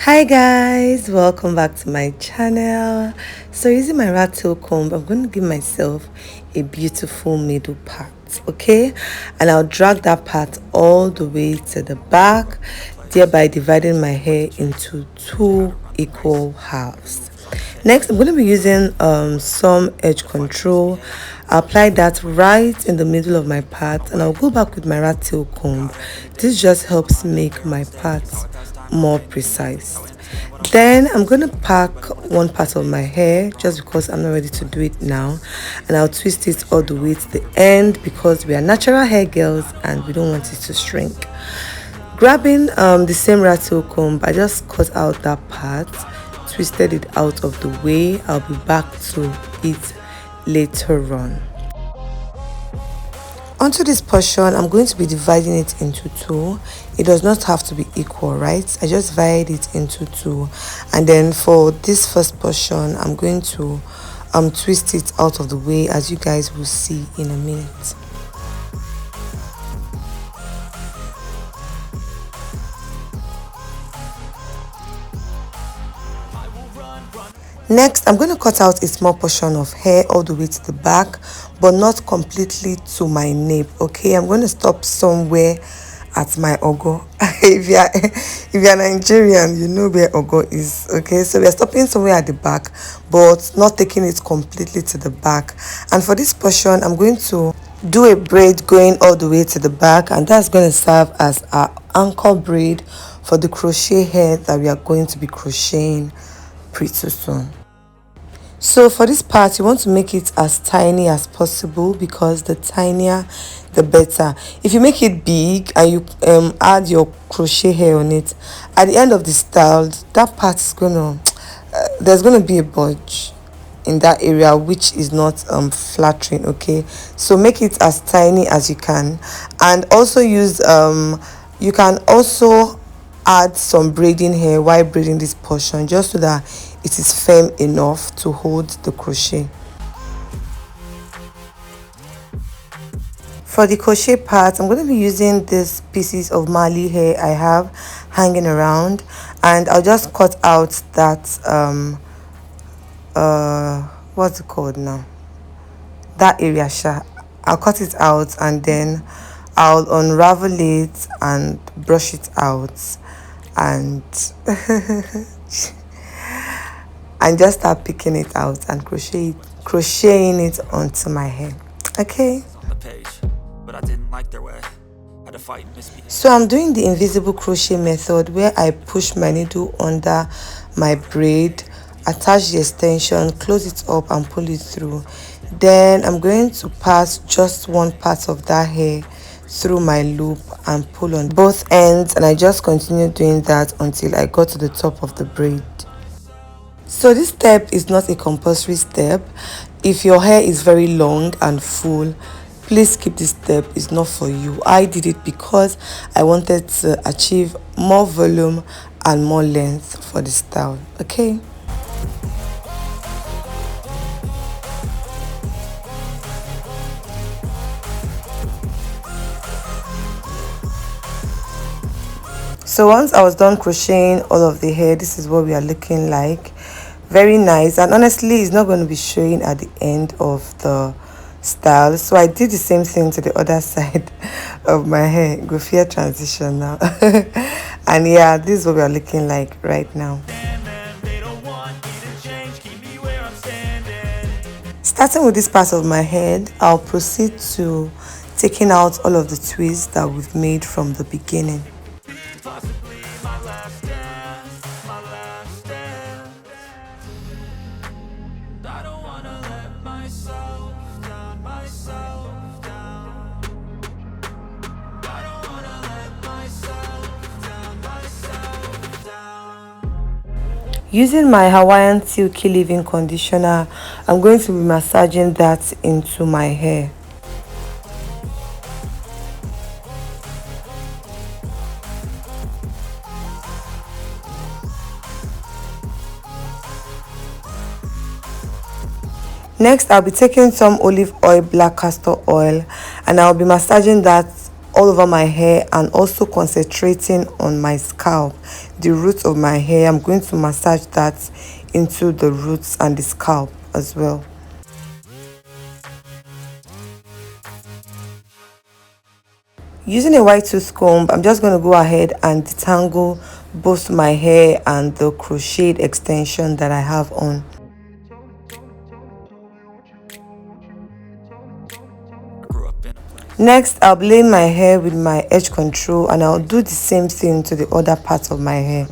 Hi guys, welcome back to my channel. So using my rat tail comb, I'm going to give myself a beautiful middle part, okay? And I'll drag that part all the way to the back, thereby dividing my hair into two equal halves. Next, I'm going to be using some edge control. I'll apply that right in the middle of my part, and I'll go back with my rat tail comb. This just helps make my parts more precise. Then I'm going to pack one part of my hair just because I'm not ready to do it now, and I'll twist it all the way to the end because we are natural hair girls and we don't want it to shrink. Grabbing the same rat tail comb, I just cut out that part, twisted it out of the way. I'll be back to it later on. Onto this portion, I'm going to be dividing it into two. It does not have to be equal, right? I just divide it into two, and then for this first portion, I'm going to twist it out of the way, as you guys will see in a minute. Next, I'm going to cut out a small portion of hair all the way to the back, but not completely to my nape, okay? I'm going to stop somewhere at my ogo. if you're Nigerian, you know where ogo is, okay? So we're stopping somewhere at the back, but not taking it completely to the back. And for this portion, I'm going to do a braid going all the way to the back, and that's going to serve as our anchor braid for the crochet hair that we are going to be crocheting pretty soon. So for this part, you want to make it as tiny as possible because the tinier the better. If you make it big and you add your crochet hair on it, at the end of the style, that part is gonna there's gonna be a budge in that area, which is not flattering, okay? So make it as tiny as you can, and also use you can also add some braiding hair while braiding this portion, just so that it is firm enough to hold the crochet. For the crochet part, I'm going to be using these pieces of Mali hair I have hanging around, and I'll just cut out that what's it called now, that area. I'll cut it out, and then I'll unravel it and brush it out, and and just start picking it out and crocheting it onto my hair, okay? So I'm doing the invisible crochet method, where I push my needle under my braid, attach the extension, close it up and pull it through. Then I'm going to pass just one part of that hair through my loop and pull on both ends, and I just continue doing that until I got to the top of the braid. So this step is not a compulsory step. If your hair is very long and full, please skip this step. It's not for you. I did it because I wanted to achieve more volume and more length for the style, okay? So once I was done crocheting all of the hair, this is what we are looking like. Very nice, and honestly it's not going to be showing at the end of the style, so I did the same thing to the other side of my hair. Go fear transition now. And yeah, this is what we are looking like right now. Starting with this part of my head, I'll proceed to taking out all of the twists that we've made from the beginning. Using my Hawaiian silky leave-in conditioner, I'm going to be massaging that into my hair. Next, I'll be taking some olive oil, black castor oil, and I'll be massaging that all over my hair and also concentrating on my scalp, the roots of my hair. I'm going to massage that into the roots and the scalp as well. Using a white tooth comb, I'm just going to go ahead and detangle both my hair and the crocheted extension that I have on. Next, I'll blend my hair with my edge control and I'll do the same thing to the other parts of my hair.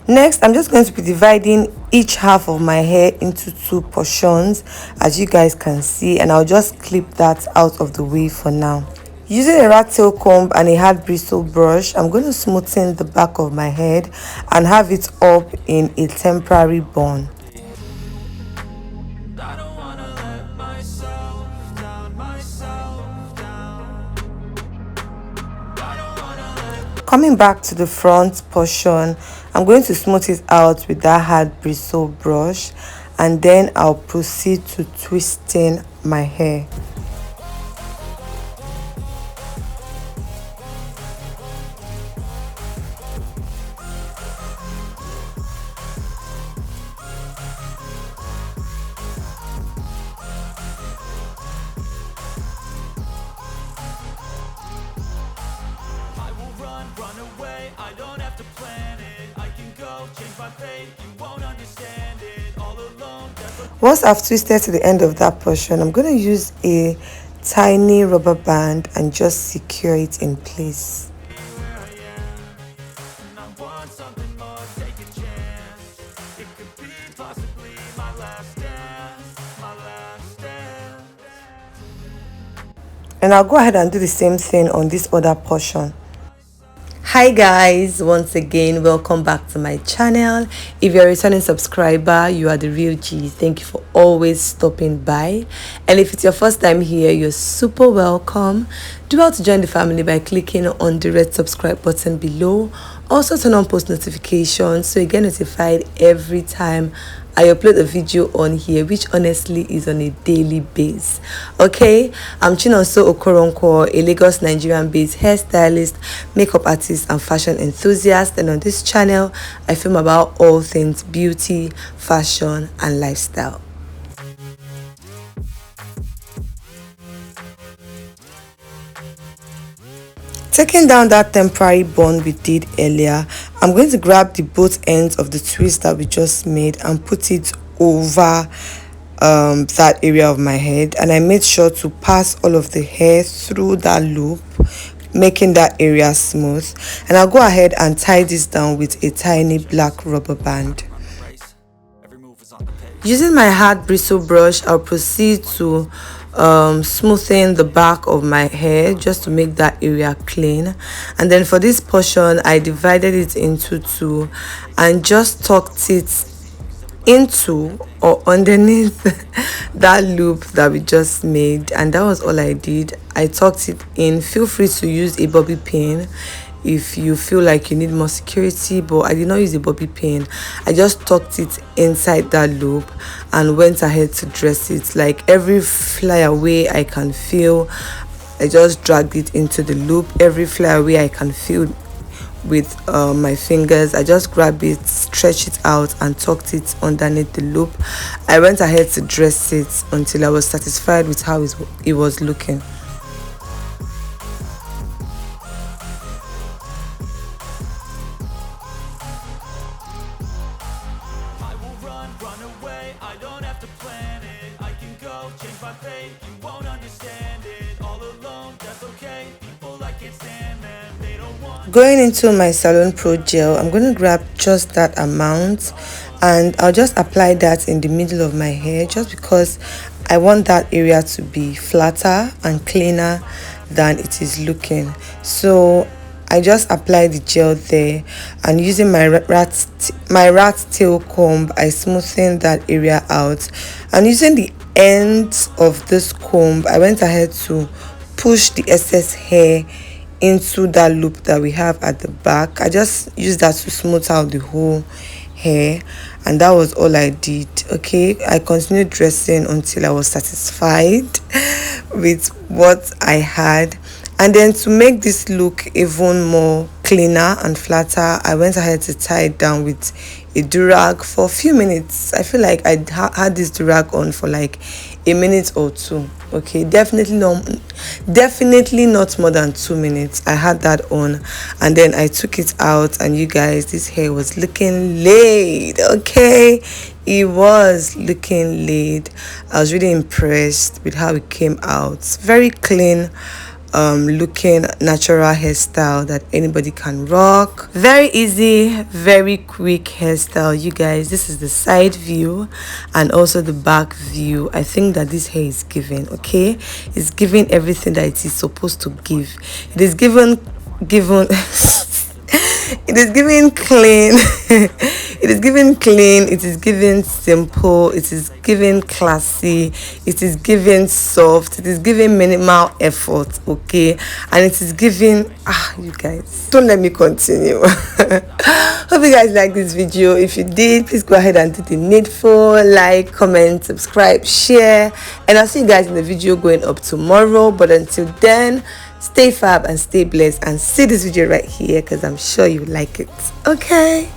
Next, I'm just going to be dividing each half of my hair into two portions, as you guys can see, and I'll just clip that out of the way for now. Using a rat tail comb and a hard bristle brush, I'm going to smoothen the back of my head and have it up in a temporary bun. Coming back to the front portion, I'm going to smooth it out with that hard bristle brush, and then I'll proceed to twisting my hair. Once I've twisted to the end of that portion, I'm going to use a tiny rubber band and just secure it in place. And I'll go ahead and do the same thing on this other portion. Hi guys, once again welcome back to my channel. If you're a returning subscriber, you are the real G. Thank you for always stopping by, and if it's your first time here, you're super welcome. Do well to join the family by clicking on the red subscribe button below. Also turn on post notifications so you get notified every time I upload a video on here, which honestly is on a daily basis. Okay, I'm Chinonso Okoronkwo, a Lagos Nigerian based hairstylist, makeup artist and fashion enthusiast, and on this channel I film about all things beauty, fashion and lifestyle. Taking down that temporary bun we did earlier, I'm going to grab the both ends of the twist that we just made and put it over that area of my head, and I made sure to pass all of the hair through that loop, making that area smooth. And I'll go ahead and tie this down with a tiny black rubber band. Using my hard bristle brush, I'll proceed to smoothing the back of my hair just to make that area clean. And then for this portion, I divided it into two and just tucked it into or underneath that loop that we just made, and that was all I did. I tucked it in. Feel free to use a bobby pin if you feel like you need more security, but I did not use a bobby pin. I just tucked it inside that loop and went ahead to dress it. Like every fly away I can feel, I just dragged it into the loop. Every fly away I can feel with my fingers, I just grabbed it, stretched it out and tucked it underneath the loop. I went ahead to dress it until I was satisfied with how it was looking. Going into my Salon Pro gel, I'm going to grab just that amount and I'll just apply that in the middle of my hair, just because I want that area to be flatter and cleaner than it is looking. So I just apply the gel there, and using my rat tail comb, I smoothen that area out, and using the ends of this comb, I went ahead to push the excess hair into that loop that we have at the back. I just used that to smooth out the whole hair, and that was all I did. Okay, I continued dressing until I was satisfied with what I had, And then to make this look even more cleaner and flatter, I went ahead to tie it down with a durag for a few minutes. I feel like I had this durag on for like a minute or two. Okay, definitely not more than 2 minutes. I had that on, and then I took it out, and you guys, this hair was looking laid. Okay, it was looking laid. I was really impressed with how it came out. Very clean looking natural hairstyle that anybody can rock. Very easy, very quick hairstyle, you guys. This is the side view and also the back view. I think that this hair is giving, okay, it's giving everything that it is supposed to give. It is given it is giving clean. It is giving clean, it is giving simple, it is giving classy, it is giving soft, it is giving minimal effort, okay, and it is giving you guys, don't let me continue. Hope you guys like this video. If you did, please go ahead and do the needful, like, comment, subscribe, share, and I'll see you guys in the video going up tomorrow. But until then, stay fab and stay blessed, and see this video right here because I'm sure you like it. Okay.